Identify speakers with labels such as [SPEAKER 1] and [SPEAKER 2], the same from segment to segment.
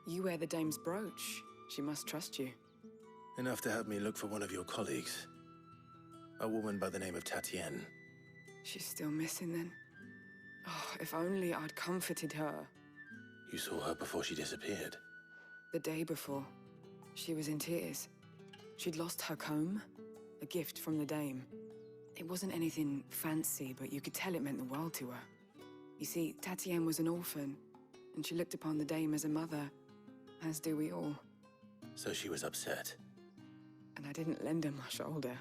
[SPEAKER 1] You wear the dame's brooch. She must trust you.
[SPEAKER 2] Enough to have me look for one of your colleagues. A woman by the name of Tatienne.
[SPEAKER 1] She's still missing then. Oh, if only I'd comforted her.
[SPEAKER 2] You saw her before she disappeared.
[SPEAKER 1] The day before, she was in tears. She'd lost her comb, a gift from the dame. It wasn't anything fancy, but you could tell it meant the world to her. You see, Tatienne was an orphan, and she looked upon the dame as a mother, as do we all.
[SPEAKER 2] So she was upset.
[SPEAKER 1] And I didn't lend her my shoulder.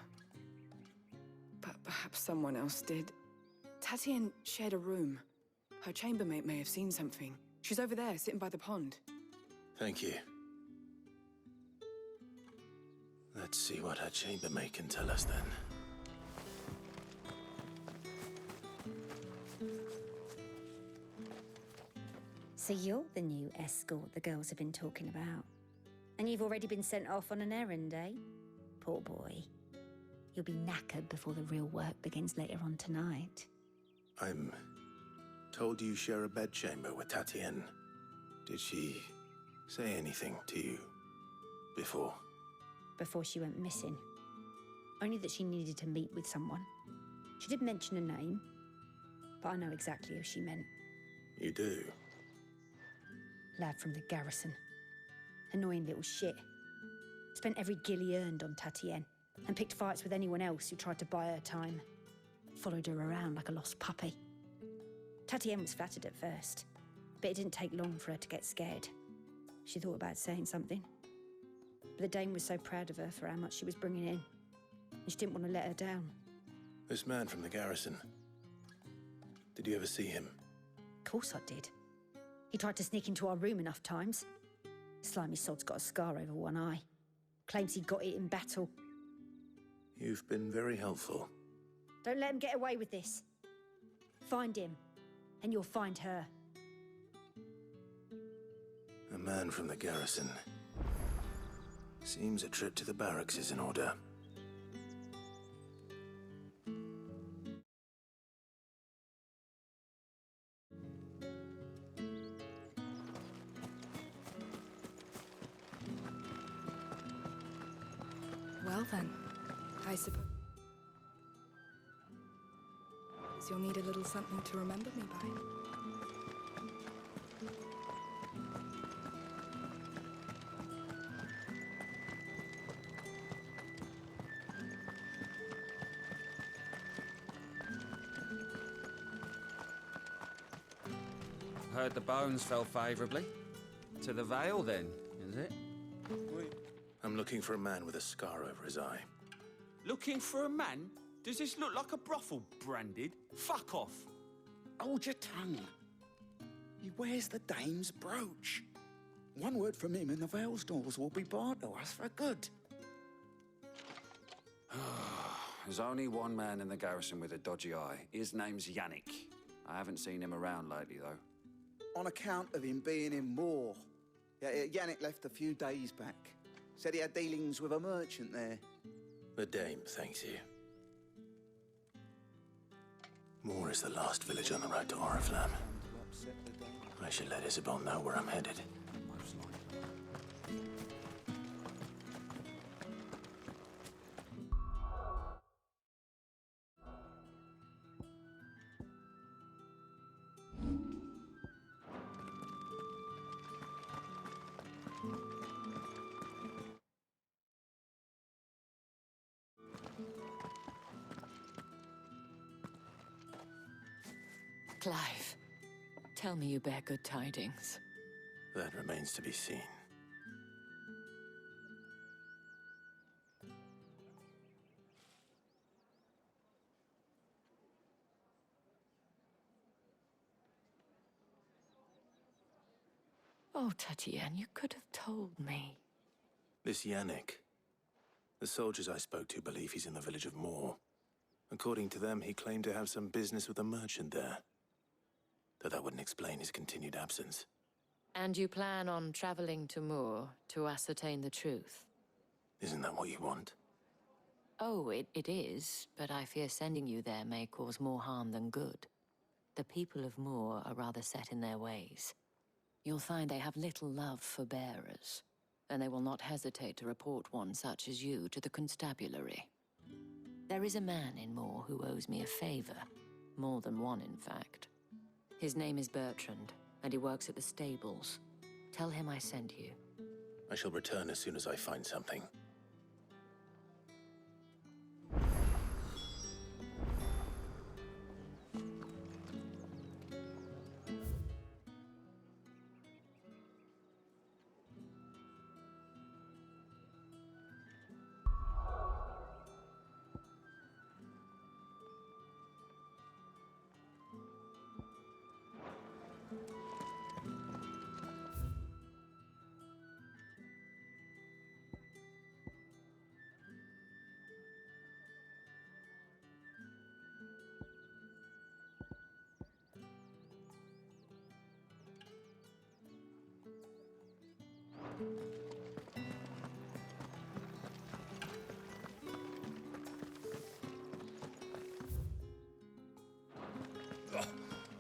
[SPEAKER 1] But perhaps someone else did. Tatienne shared a room. Her chambermaid may have seen something. She's over there, sitting by the pond.
[SPEAKER 2] Thank you. Let's see what her chambermaid can tell us then.
[SPEAKER 3] So you're the new escort the girls have been talking about. And you've already been sent off on an errand, eh? Poor boy. You'll be knackered before the real work begins later on tonight.
[SPEAKER 2] I'm told you share a bedchamber with Tatienne. Did she say anything to you before?
[SPEAKER 3] Before she went missing. Only that she needed to meet with someone. She did mention a name, but I know exactly who she meant.
[SPEAKER 2] You do?
[SPEAKER 3] Lad from the garrison. Annoying little shit. Spent every guil he earned on Tatienne, and picked fights with anyone else who tried to buy her time. Followed her around like a lost puppy. Tatienne was flattered at first, but it didn't take long for her to get scared. She thought about saying something. But the dame was so proud of her for how much she was bringing in, and she didn't want to let her down.
[SPEAKER 2] This man from the garrison. Did you ever see him?
[SPEAKER 3] Of course I did. He tried to sneak into our room enough times. Slimy sod's got a scar over one eye. Claims he got it in battle.
[SPEAKER 2] You've been very helpful.
[SPEAKER 3] Don't let him get away with this. Find him, and you'll find her.
[SPEAKER 2] A man from the garrison. Seems a trip to the barracks is in order.
[SPEAKER 1] Well then, I suppose you'll need a little something to remember me by.
[SPEAKER 4] Heard the bones fell favourably. To the Vale, then, is it?
[SPEAKER 2] I'm looking for a man with a scar over his eye.
[SPEAKER 4] Looking for a man? Does this look like a brothel branded? Fuck off!
[SPEAKER 5] Hold your tongue. He wears the dame's brooch. One word from him and the Vale's doors will be barred to us for good.
[SPEAKER 4] There's only one man in the garrison with a dodgy eye. His name's Yannick. I haven't seen him around lately, though.
[SPEAKER 5] On account of him being in Moor. Yeah, Yannick left a few days back. Said he had dealings with a merchant there.
[SPEAKER 2] The dame thanks you. Moor is the last village on the road to Oriflamme. I should let Isabel know where I'm headed.
[SPEAKER 6] Clive, tell me you bear good tidings.
[SPEAKER 2] That remains to be seen.
[SPEAKER 6] Oh, Tatienne, you could have told me.
[SPEAKER 2] This Yannick. The soldiers I spoke to believe he's in the village of Moor. According to them, he claimed to have some business with a merchant there. Though that wouldn't explain his continued absence.
[SPEAKER 6] And you plan on traveling to Moor to ascertain the truth?
[SPEAKER 2] Isn't that what you want?
[SPEAKER 6] Oh, it is, but I fear sending you there may cause more harm than good. The people of Moor are rather set in their ways. you'll find they have little love for bearers, and they will not hesitate to report one such as you to the constabulary. There is a man in Moor who owes me a favor. More than one, in fact. His name is Bertrand, and he works at the stables. Tell him I sent you.
[SPEAKER 2] I shall return as soon as I find something.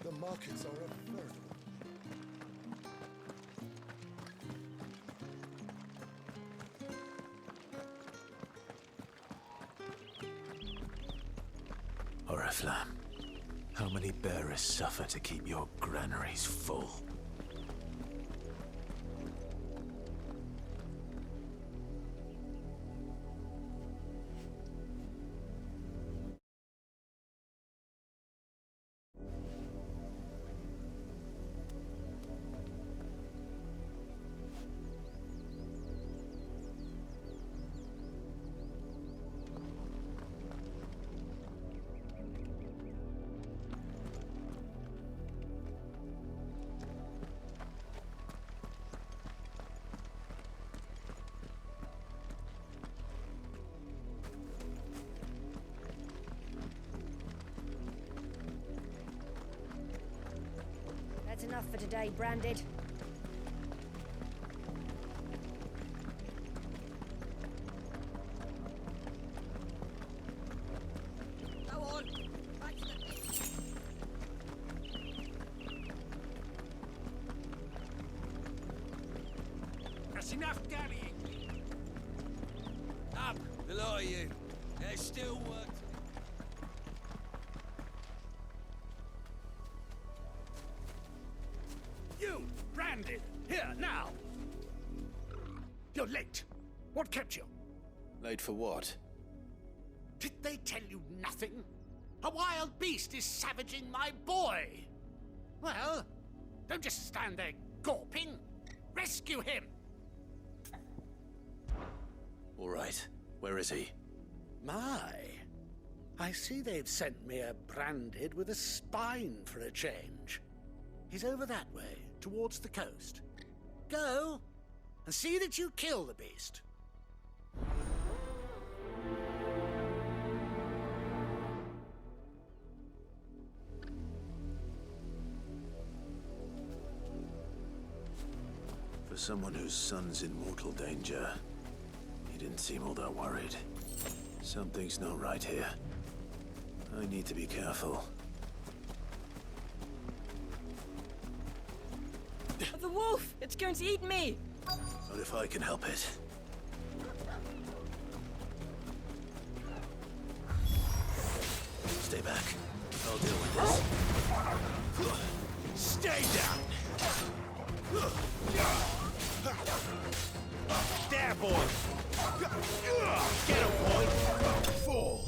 [SPEAKER 7] The markets are a fertile.
[SPEAKER 2] Oriflamme, how many bearers suffer to keep your granaries full?
[SPEAKER 3] That's enough for today, Branded.
[SPEAKER 8] Go on. Back to the...
[SPEAKER 9] That's enough dallying.
[SPEAKER 8] Up, the lot of you. There's still work.
[SPEAKER 9] You, Branded, here, now! You're late. What kept you?
[SPEAKER 2] Late for what?
[SPEAKER 9] Did they tell you nothing? A wild beast is savaging my boy! Well, don't just stand there gawping. Rescue him!
[SPEAKER 2] All right. Where is he?
[SPEAKER 9] My, I see they've sent me a Branded with a spine for a change. He's over that way, towards the coast. Go, and see that you kill the beast.
[SPEAKER 2] For someone whose son's in mortal danger, he didn't seem all that worried. Something's not right here. I need to be careful.
[SPEAKER 8] The wolf! It's going to eat me!
[SPEAKER 2] Not if I can help it. Stay back. I'll deal with this.
[SPEAKER 9] Stay down! There, boy! Get him, boy! Fall!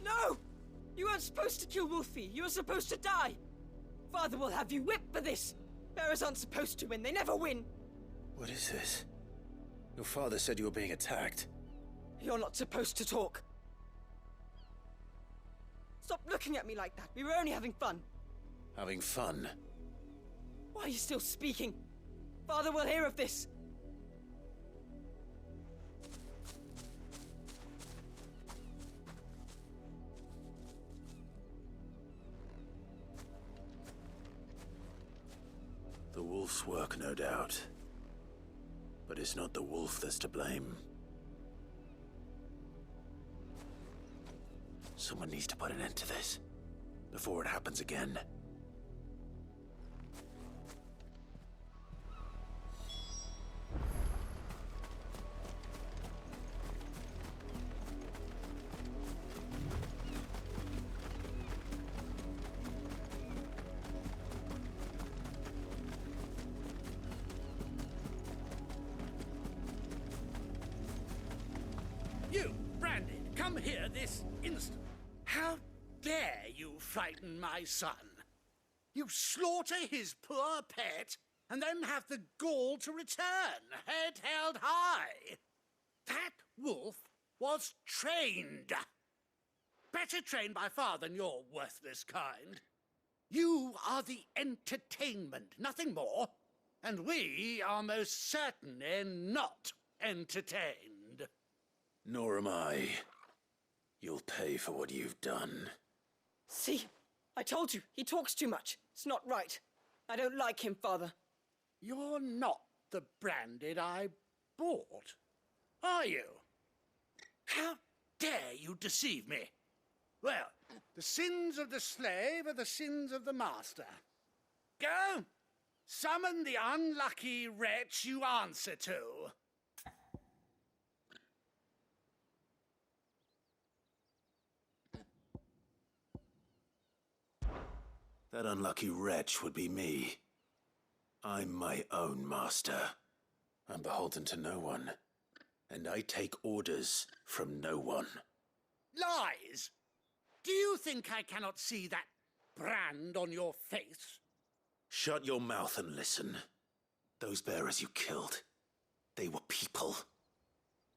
[SPEAKER 8] No! You weren't supposed to kill Wolfie. You were supposed to die. Father will have you whipped for this. Bearers aren't supposed to win. They never win.
[SPEAKER 2] What is this? Your father said you were being attacked.
[SPEAKER 8] You're not supposed to talk. Stop looking at me like that. We were only having fun.
[SPEAKER 2] Having fun?
[SPEAKER 8] Why are you still speaking? Father will hear of this.
[SPEAKER 2] wolf's work, no doubt. But it's not the wolf that's to blame. Someone needs to put an end to this, before it happens again.
[SPEAKER 9] You, Branded, come here this instant. How dare you frighten my son? You slaughter his poor pet, and then have the gall to return, head held high. That wolf was trained. Better trained by far than your worthless kind. You are the entertainment, nothing more. And we are most certainly not entertained.
[SPEAKER 2] Nor am I. You'll pay for what you've done.
[SPEAKER 8] See? I told you, he talks too much. It's not right. I don't like him, Father.
[SPEAKER 9] You're not the Branded I bought, are you? How dare you deceive me? Well, the sins of the slave are the sins of the master. Go! Summon the unlucky wretch you answer to.
[SPEAKER 2] That unlucky wretch would be me. I'm my own master. I'm beholden to no one. And I take orders from no one.
[SPEAKER 9] Lies! Do you think I cannot see that brand on your face?
[SPEAKER 2] Shut your mouth and listen. Those bearers you killed, they were people.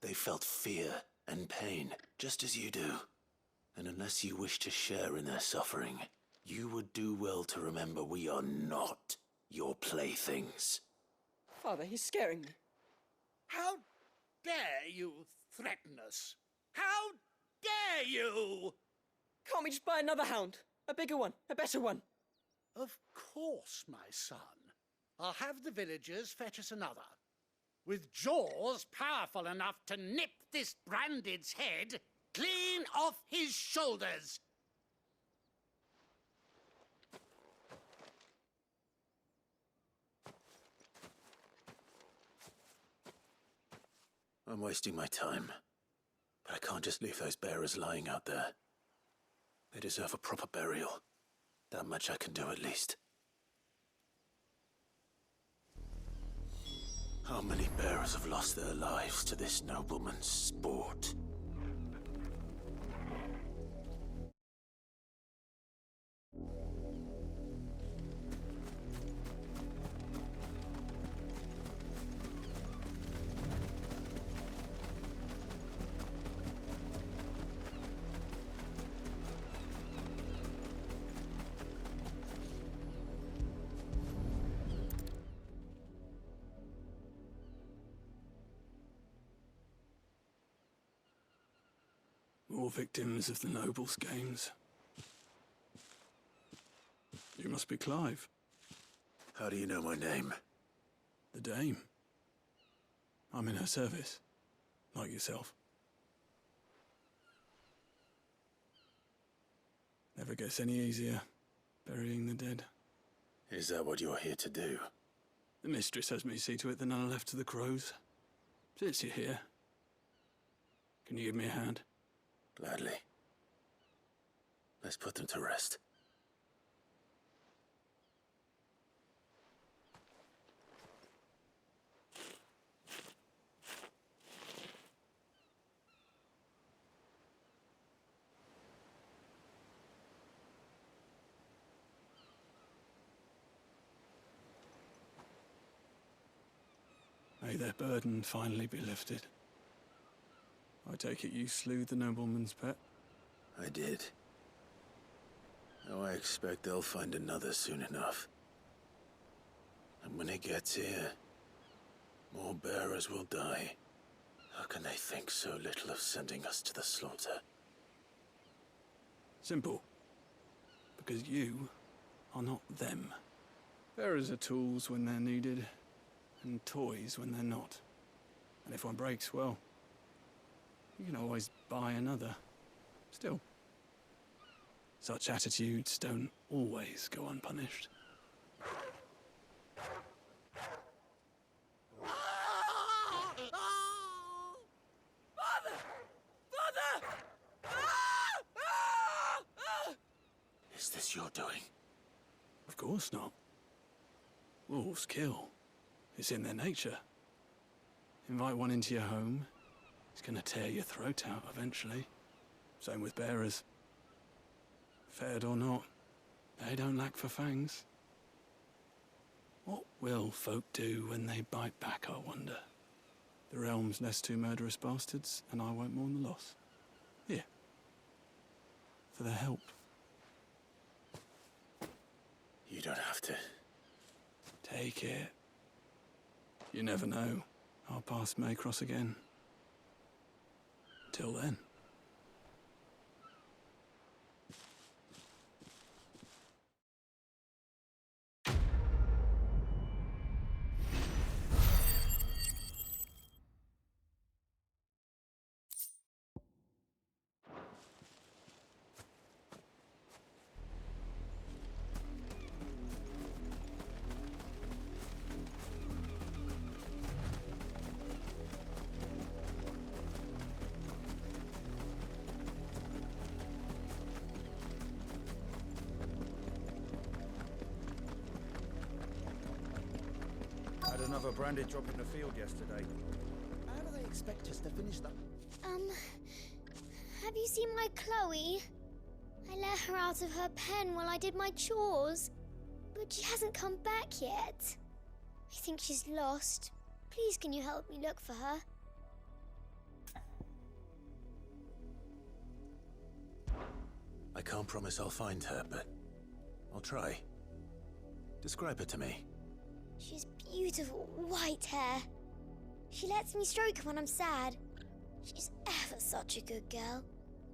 [SPEAKER 2] They felt fear and pain, just as you do. And unless you wish to share in their suffering, you would do well to remember we are not your playthings.
[SPEAKER 8] Father, he's scaring me.
[SPEAKER 9] How dare you threaten us? How dare you?
[SPEAKER 8] Can't we just buy another hound? A bigger one, a better one.
[SPEAKER 9] Of course, my son. I'll have the villagers fetch us another. With jaws powerful enough to nip this Branded's head clean off his shoulders.
[SPEAKER 2] I'm wasting my time. But I can't just leave those bearers lying out there. They deserve a proper burial. That much I can do at least. How many bearers have lost their lives to this nobleman's sport?
[SPEAKER 10] More victims of the Nobles' games. You must be Clive.
[SPEAKER 2] How do you know my name?
[SPEAKER 10] The Dame. I'm in her service, like yourself. Never gets any easier, burying the dead.
[SPEAKER 2] Is that what you're here to do?
[SPEAKER 10] The mistress has me see to it that none are left to the crows. Since you're here, can you give me a hand?
[SPEAKER 2] Gladly. Let's put them to rest.
[SPEAKER 10] May their burden finally be lifted. I take it you slew the nobleman's pet?
[SPEAKER 2] I did. Now I expect they'll find another soon enough. And when it gets here, more bearers will die. How can they think so little of sending us to the slaughter?
[SPEAKER 10] Simple. Because you are not them. Bearers are tools when they're needed, and toys when they're not. And if one breaks, well, you can always buy another. Still, such attitudes don't always go unpunished.
[SPEAKER 2] Is this your doing?
[SPEAKER 10] Of course not. Wolves kill. It's in their nature. Invite one into your home, he's gonna tear your throat out eventually. Same with bearers. Fed or not, they don't lack for fangs. What will folk do when they bite back, I wonder? The realm's less two murderous bastards, and I won't mourn the loss. Here. For their help.
[SPEAKER 2] You don't have to.
[SPEAKER 10] Take it. You never know. Our paths may cross again. Till then.
[SPEAKER 5] Had another branded drop in the field yesterday. How do they expect us to finish that?
[SPEAKER 11] Have you seen my Chloe? I let her out of her pen while I did my chores, but she hasn't come back yet. I think she's lost. Please, can you help me look for her?
[SPEAKER 2] I can't promise I'll find her, but I'll try. Describe her to me.
[SPEAKER 11] She's beautiful white hair. She lets me stroke her when I'm sad. She's ever such a good girl.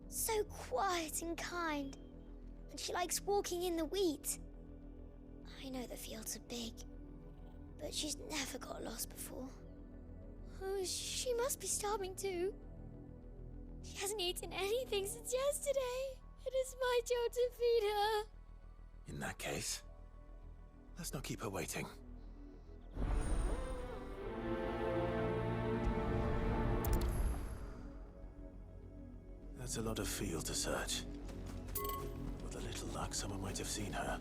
[SPEAKER 11] So quiet and kind. And she likes walking in the wheat. I know the fields are big, but she's never got lost before. Oh, she must be starving too. She hasn't eaten anything since yesterday. It is my job to feed her.
[SPEAKER 2] In that case, let's not keep her waiting. That's a lot of field to search. With a little luck, someone might have seen her.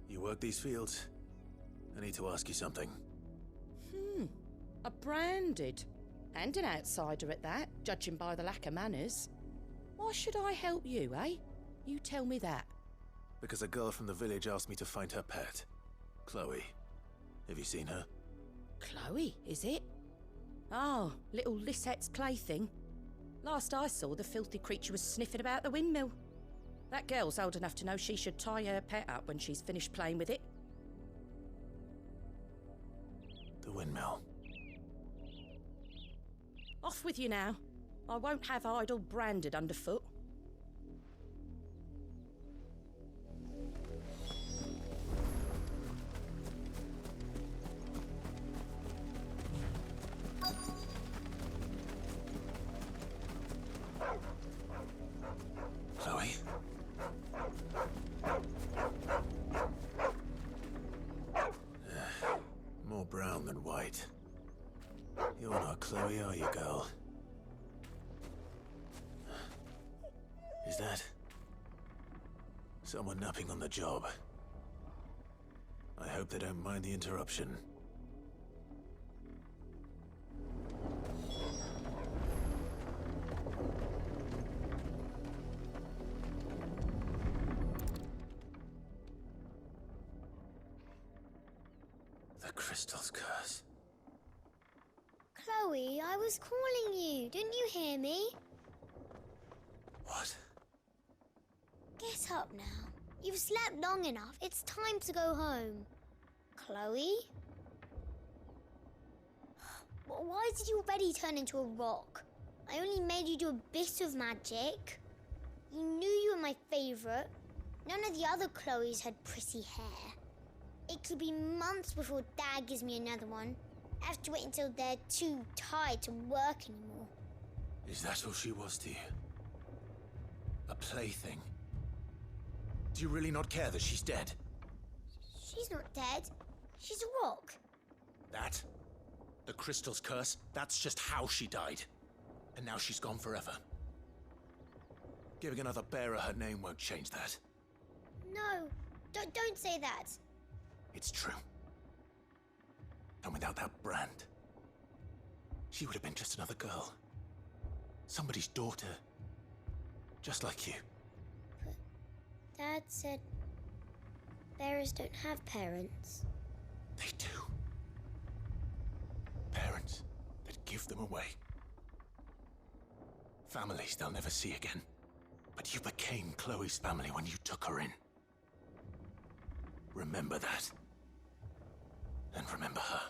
[SPEAKER 2] You work these fields? I need to ask you something.
[SPEAKER 12] A branded. And an outsider at that, judging by the lack of manners. Why should I help you, eh? You tell me that.
[SPEAKER 2] Because a girl from the village asked me to find her pet, Chloe. Have you seen her?
[SPEAKER 12] Chloe, is it? Oh, little Lisette's plaything. Last I saw, the filthy creature was sniffing about the windmill. That girl's old enough to know she should tie her pet up when she's finished playing with it.
[SPEAKER 2] The windmill.
[SPEAKER 12] Off with you now. I won't have idle branded underfoot.
[SPEAKER 2] Chloe? More brown than white. You're not Chloe, are you, girl? Is that someone napping on the job? I hope they don't mind the interruption. The crystal's curse.
[SPEAKER 11] Chloe, I was calling you. Didn't you hear me?
[SPEAKER 2] What?
[SPEAKER 11] Get up now. You've slept long enough. It's time to go home. Chloe? Why did you already turn into a rock? I only made you do a bit of magic. You knew you were my favourite. None of the other Chloes had pretty hair. It could be months before Dad gives me another one. I have to wait until they're too tired to work anymore.
[SPEAKER 2] Is that all she was to you? A plaything? Do you really not care that she's dead?
[SPEAKER 11] She's not dead. She's a rock.
[SPEAKER 2] That? The Crystal's curse? That's just how she died. And now she's gone forever. Giving another bearer her name won't change that.
[SPEAKER 11] No, don't say that.
[SPEAKER 2] It's true. And without that brand, she would have been just another girl. Somebody's daughter. Just like you.
[SPEAKER 11] But Dad said bearers don't have parents.
[SPEAKER 2] They do. Parents that give them away. Families they'll never see again. But you became Chloe's family when you took her in. Remember that. And remember her.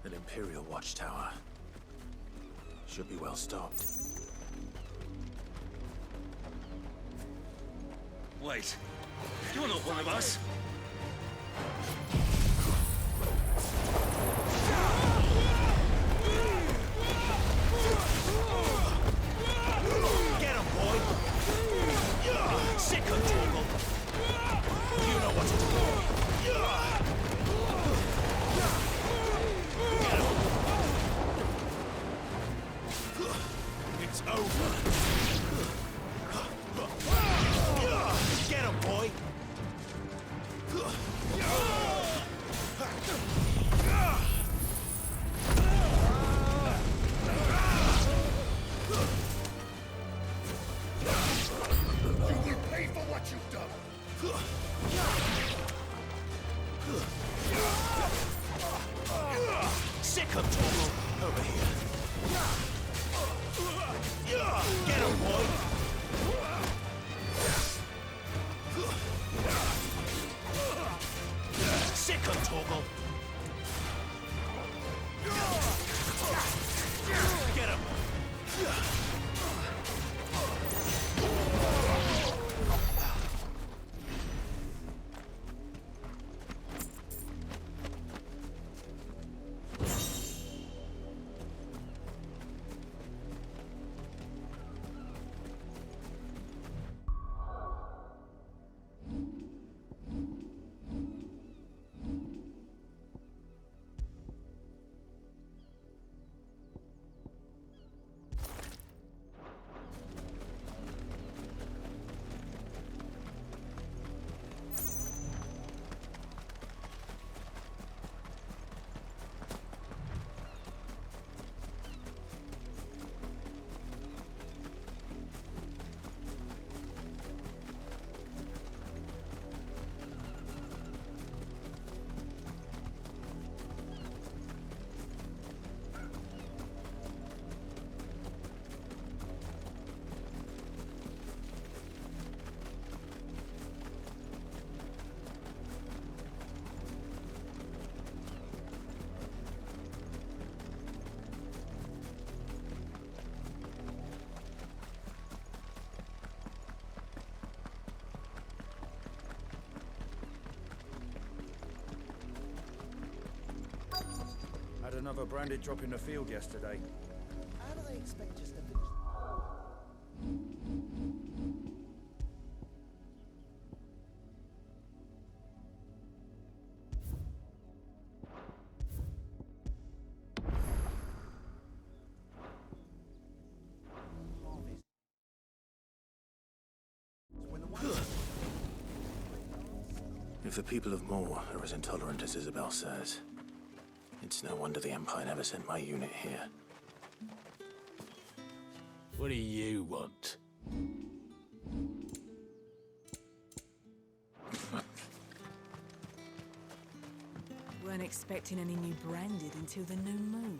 [SPEAKER 2] An Imperial watchtower. Should be well stocked.
[SPEAKER 13] Wait, you're not one of us.
[SPEAKER 2] Get him, boy! Sick of trouble! You know what to do, boy! It's over! Get him, boy!
[SPEAKER 7] You will pay for what you've done.
[SPEAKER 2] Sick of trouble! Over here. Get him, boy! Sick of trouble! Get him!
[SPEAKER 5] Had another branded drop in the field yesterday.
[SPEAKER 9] How do they expect us to finish?
[SPEAKER 2] If the people of Moor are as intolerant as Isabel says, it's no wonder the Empire never sent my unit here.
[SPEAKER 10] What do you want?
[SPEAKER 1] Weren't expecting any new branded until the new moon.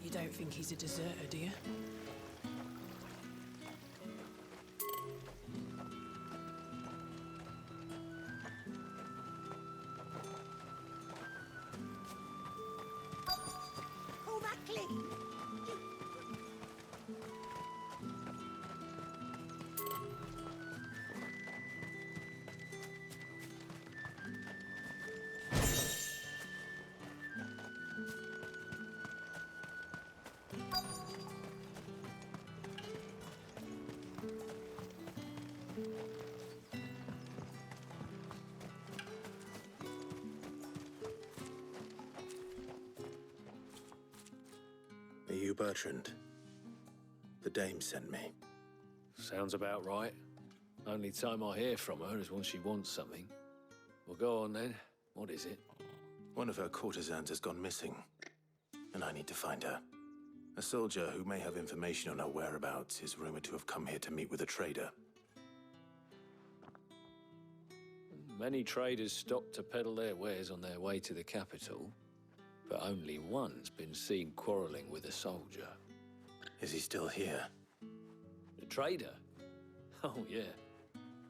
[SPEAKER 8] You don't think he's a deserter, do you?
[SPEAKER 9] Pull that clean.
[SPEAKER 2] Are you Bertrand? The dame sent me.
[SPEAKER 14] Sounds about right. Only time I hear from her is when she wants something. Well, go on then. What is it?
[SPEAKER 2] One of her courtesans has gone missing, and I need to find her. A soldier who may have information on her whereabouts is rumored to have come here to meet with a trader.
[SPEAKER 14] Many traders stop to peddle their wares on their way to the capital, but only one's been seen quarreling with a soldier.
[SPEAKER 2] Is he still here?
[SPEAKER 14] The trader? Oh, yeah.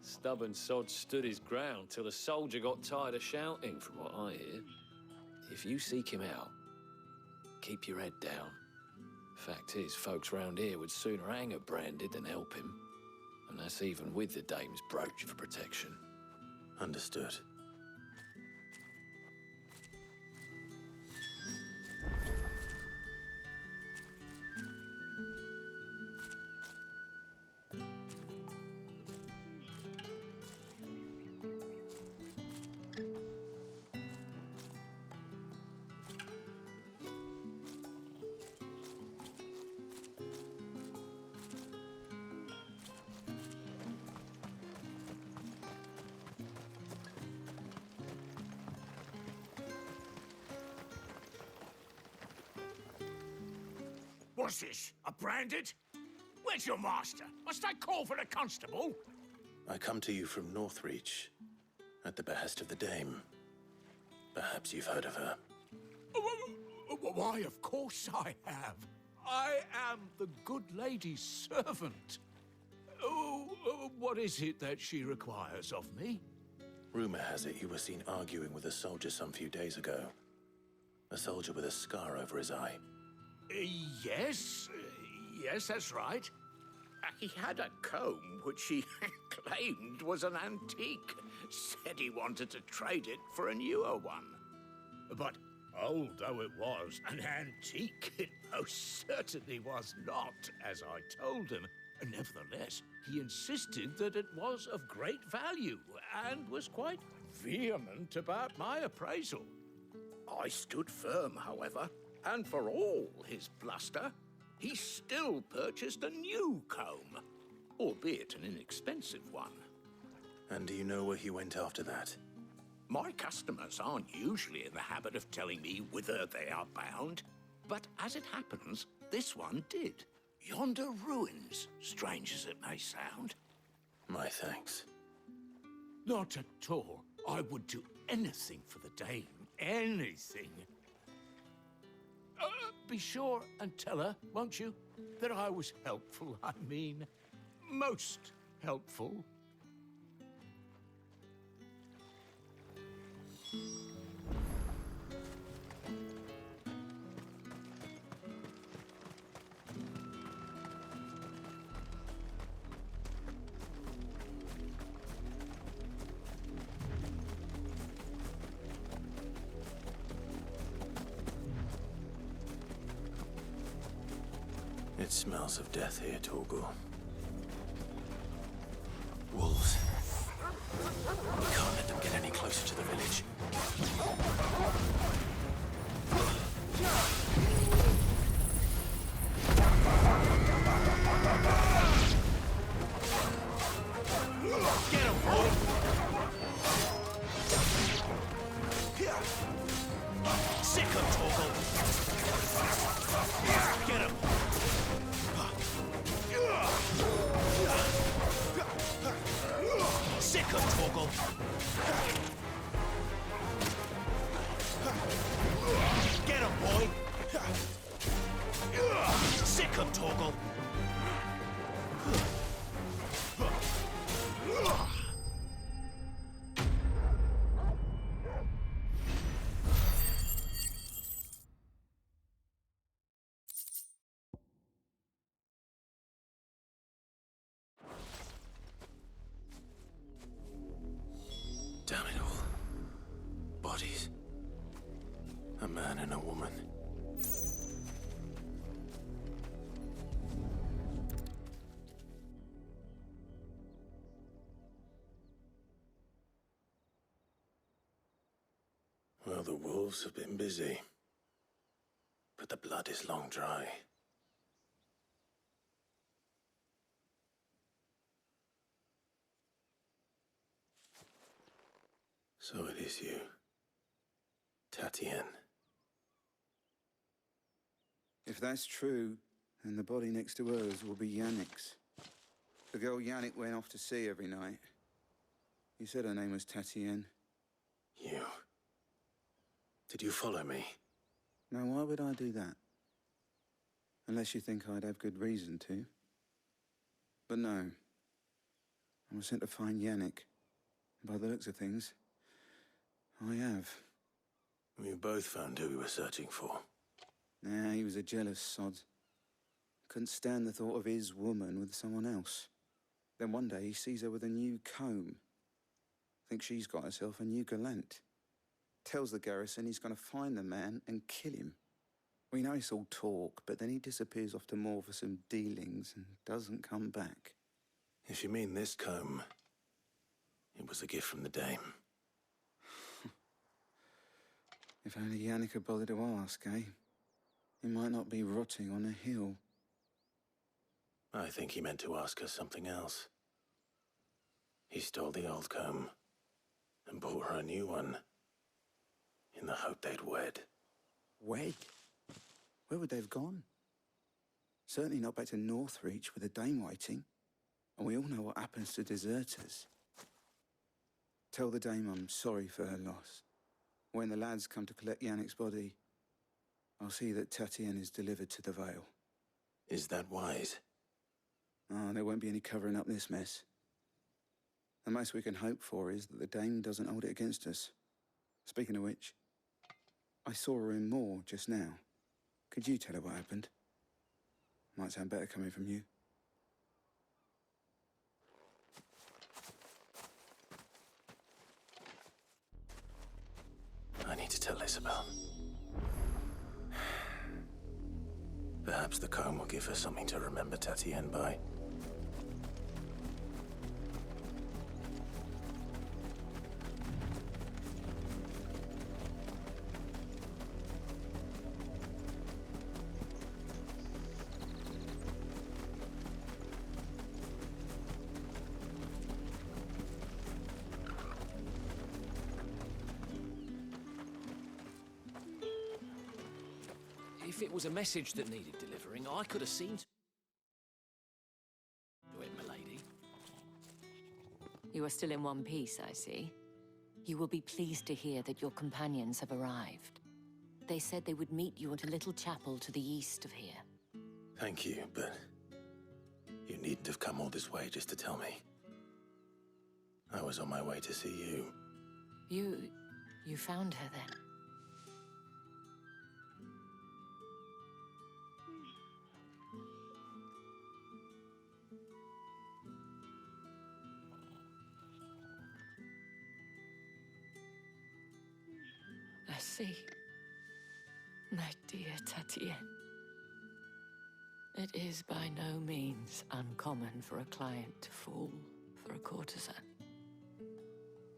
[SPEAKER 14] Stubborn sod stood his ground till the soldier got tired of shouting, from what I hear. If you seek him out, keep your head down. Fact is, folks round here would sooner hang a branded than help him. And that's even with the dame's brooch for protection.
[SPEAKER 2] Understood.
[SPEAKER 7] What's this? A branded? Where's your master? Must I call for a constable?
[SPEAKER 2] I come to you from Northreach, at the behest of the dame. Perhaps you've heard of her.
[SPEAKER 7] Why, of course I have. I am the good lady's servant. What is it that she requires of me?
[SPEAKER 2] Rumor has it you were seen arguing with a soldier some few days ago. A soldier with a scar over his eye.
[SPEAKER 7] Yes, that's right. He had a comb which he claimed was an antique. Said he wanted to trade it for a newer one. But old though it was, an antique it most certainly was not, as I told him. Nevertheless, he insisted that it was of great value and was quite vehement about my appraisal. I stood firm, however, and for all his bluster, he still purchased a new comb, albeit an inexpensive one.
[SPEAKER 2] And do you know where he went after that?
[SPEAKER 7] My customers aren't usually in the habit of telling me whither they are bound, but as it happens, this one did. Yonder ruins, strange as it may sound.
[SPEAKER 2] My thanks.
[SPEAKER 7] Not at all. I would do anything for the dame. Anything. Be sure and tell her, won't you, that I was helpful. I mean, most helpful.
[SPEAKER 2] It smells of death here, Torgal. Wolves. We can't let them get any closer to the village. Get him, boy! Sick him, Torgal! Get him! Sick him, Torgal! Get him, boy! Sick him, Torgal! Damn it all. Bodies. A man and a woman. Well, the wolves have been busy. But the blood is long dry. So it is you, Tatien.
[SPEAKER 5] If that's true, then the body next to hers will be Yannick's. The girl Yannick went off to sea every night. You said her name was Tatien.
[SPEAKER 2] You. Did you follow me?
[SPEAKER 5] Now, why would I do that? Unless you think I'd have good reason to. But no. I was sent to find Yannick. By the looks of things, I have.
[SPEAKER 2] We both found who we were searching for.
[SPEAKER 5] Nah, he was a jealous sod. Couldn't stand the thought of his woman with someone else. Then one day he sees her with a new comb. Thinks she's got herself a new gallant. Tells the garrison he's going to find the man and kill him. We know it's all talk, but then he disappears off to Moor for some dealings and doesn't come back.
[SPEAKER 2] If you mean this comb, it was a gift from the Dame.
[SPEAKER 5] If only Yannick had bothered to ask, eh? He might not be rotting on a hill.
[SPEAKER 2] I think he meant to ask her something else. He stole the old comb and bought her a new one in the hope they'd wed.
[SPEAKER 5] Wed? Where would they have gone? Certainly not back to Northreach with the Dame waiting. And we all know what happens to deserters. Tell the Dame I'm sorry for her loss. When the lads come to collect Yannick's body, I'll see that Tatien is delivered to the Vale.
[SPEAKER 2] Is that wise?
[SPEAKER 5] Oh, there won't be any covering up this mess. The most we can hope for is that the Dame doesn't hold it against us. Speaking of which, I saw her in Moor just now. Could you tell her what happened? Might sound better coming from you.
[SPEAKER 2] I need to tell Isabel. Perhaps the comb will give her something to remember Tatien by.
[SPEAKER 14] If it was a message that needed delivering, I could have seen to it, milady.
[SPEAKER 6] You are still in one piece, I see. You will be pleased to hear that your companions have arrived. They said they would meet you at a little chapel to the east of here.
[SPEAKER 2] Thank you, but you needn't have come all this way just to tell me. I was on my way to see you.
[SPEAKER 6] You found her then? I see. My dear Tatien. It is by no means uncommon for a client to fall for a courtesan.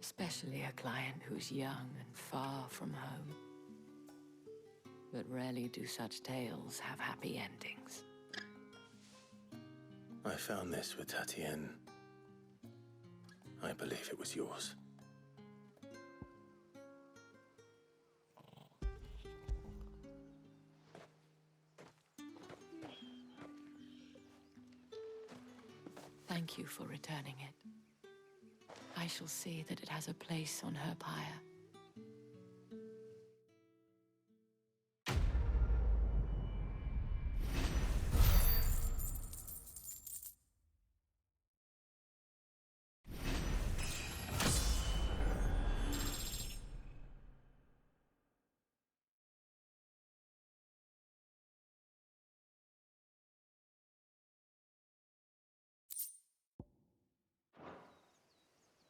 [SPEAKER 6] Especially a client who's young and far from home. But rarely do such tales have happy endings.
[SPEAKER 2] I found this with Tatienne. I believe it was yours.
[SPEAKER 6] Thank you for returning it. I shall see that it has a place on her pyre.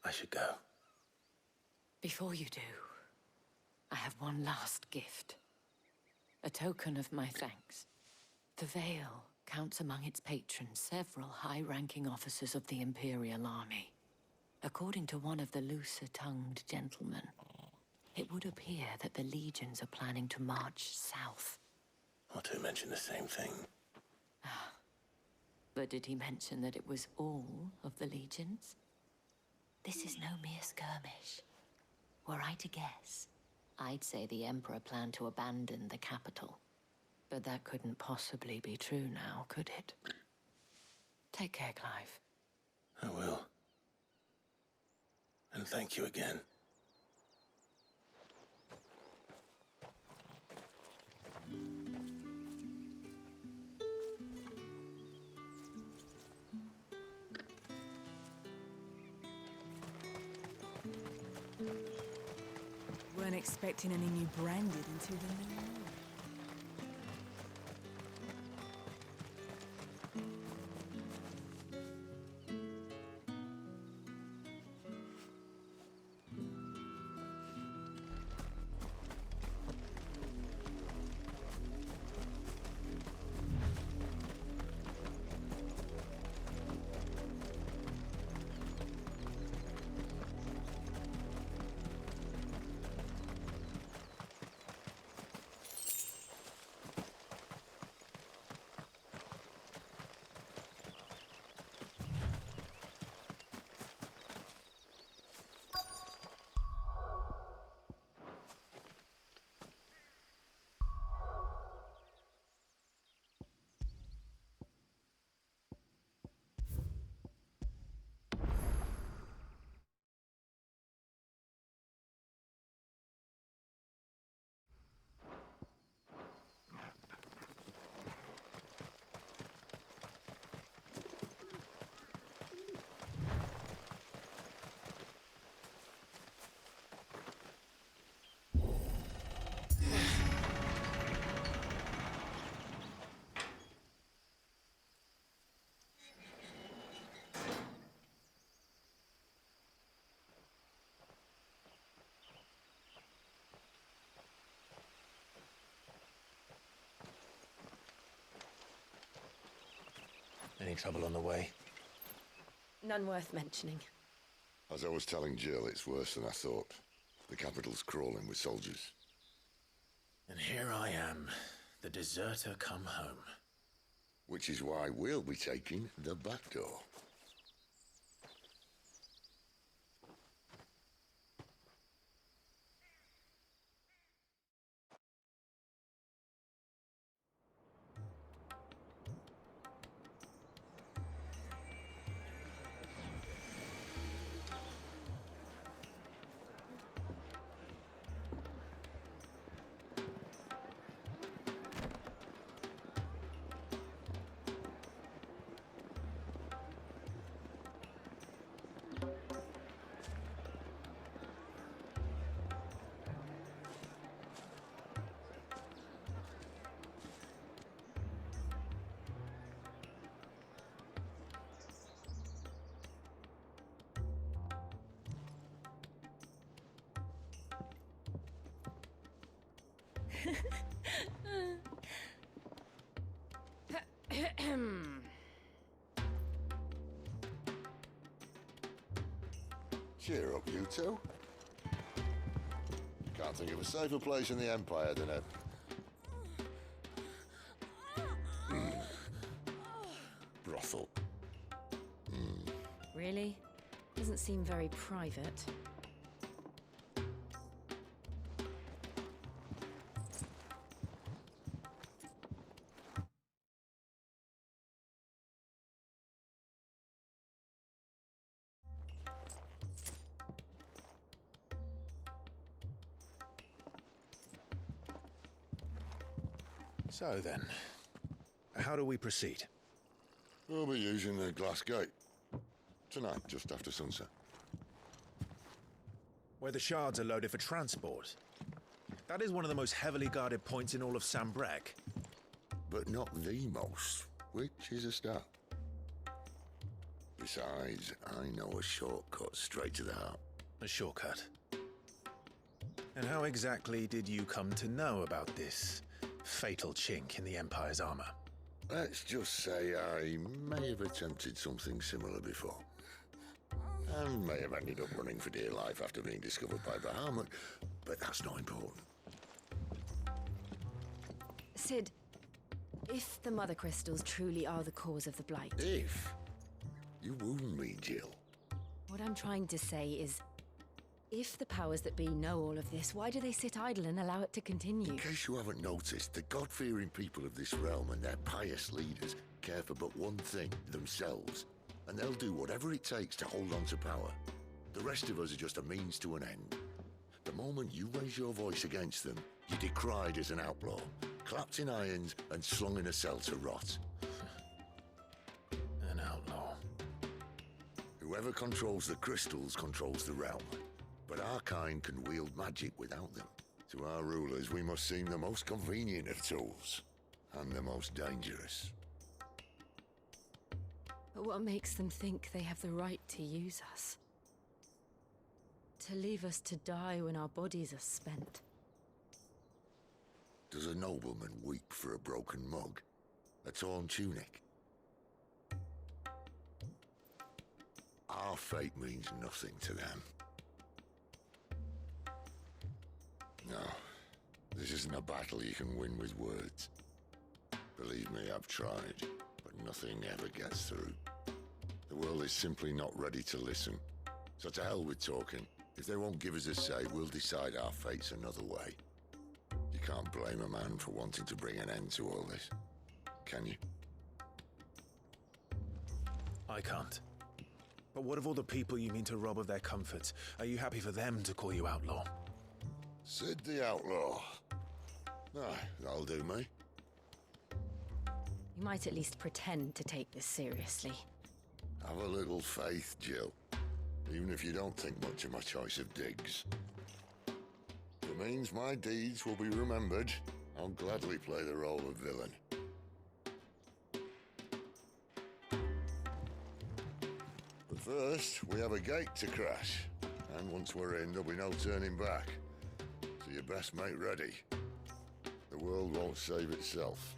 [SPEAKER 2] I should go.
[SPEAKER 6] Before you do, I have one last gift. A token of my thanks. The Vale counts among its patrons several high-ranking officers of the Imperial Army. According to one of the looser-tongued gentlemen, it would appear that the legions are planning to march south.
[SPEAKER 2] Not to mention the same thing.
[SPEAKER 6] But did he mention that it was all of the legions? This is no mere skirmish. Were I to guess, I'd say the Emperor planned to abandon the capital. But that couldn't possibly be true now, could it? Take care, Clive.
[SPEAKER 2] I will. And thank you again.
[SPEAKER 1] Weren't expecting any new branded until the new year.
[SPEAKER 2] Any trouble on the way?
[SPEAKER 12] None worth mentioning.
[SPEAKER 15] As I was telling Jill, it's worse than I thought. The capital's crawling with soldiers.
[SPEAKER 2] And here I am, the deserter come home.
[SPEAKER 15] Which is why we'll be taking the back door. Cheer up, you two. Can't think of a safer place in the Empire than a... brothel.
[SPEAKER 3] Really? Doesn't seem very private.
[SPEAKER 2] So then, how do we proceed?
[SPEAKER 15] We'll be using the glass gate. Tonight, just after sunset.
[SPEAKER 2] Where the shards are loaded for transport. That is one of the most heavily guarded points in all of Sambrec.
[SPEAKER 15] But not the most, which is a start. Besides, I know a shortcut straight to the heart.
[SPEAKER 2] A shortcut? And how exactly did you come to know about this fatal chink in the Empire's armor?
[SPEAKER 15] Let's just say I may have attempted something similar before. And may have ended up running for dear life after being discovered by Bahamut, but that's not important.
[SPEAKER 3] Sid, if the Mother Crystals truly are the cause of the Blight...
[SPEAKER 15] If? You wound me, Jill.
[SPEAKER 3] What I'm trying to say is, if the powers that be know all of this, why do they sit idle and allow it to continue?
[SPEAKER 15] In case you haven't noticed, the God-fearing people of this realm and their pious leaders care for but one thing, themselves. And they'll do whatever it takes to hold on to power. The rest of us are just a means to an end. The moment you raise your voice against them, you're decried as an outlaw, clapped in irons and slung in a cell to rot.
[SPEAKER 2] An outlaw.
[SPEAKER 15] Whoever controls the crystals controls the realm. But our kind can wield magic without them. To our rulers, we must seem the most convenient of tools, and the most dangerous.
[SPEAKER 3] But what makes them think they have the right to use us? To leave us to die when our bodies are spent?
[SPEAKER 15] Does a nobleman weep for a broken mug? A torn tunic? Our fate means nothing to them. No, this isn't a battle you can win with words. Believe me, I've tried, but nothing ever gets through. The world is simply not ready to listen. So to hell with talking. If they won't give us a say, we'll decide our fates another way. You can't blame a man for wanting to bring an end to all this, can you?
[SPEAKER 2] I can't. But what of all the people you mean to rob of their comforts? Are you happy for them to call you outlaw?
[SPEAKER 15] Sid the Outlaw. Aye, that'll do me.
[SPEAKER 3] You might at least pretend to take this seriously.
[SPEAKER 15] Have a little faith, Jill. Even if you don't think much of my choice of digs. If it means my deeds will be remembered, I'll gladly play the role of villain. But first, we have a gate to crash. And once we're in, there'll be no turning back. So you best make ready. The world won't save itself.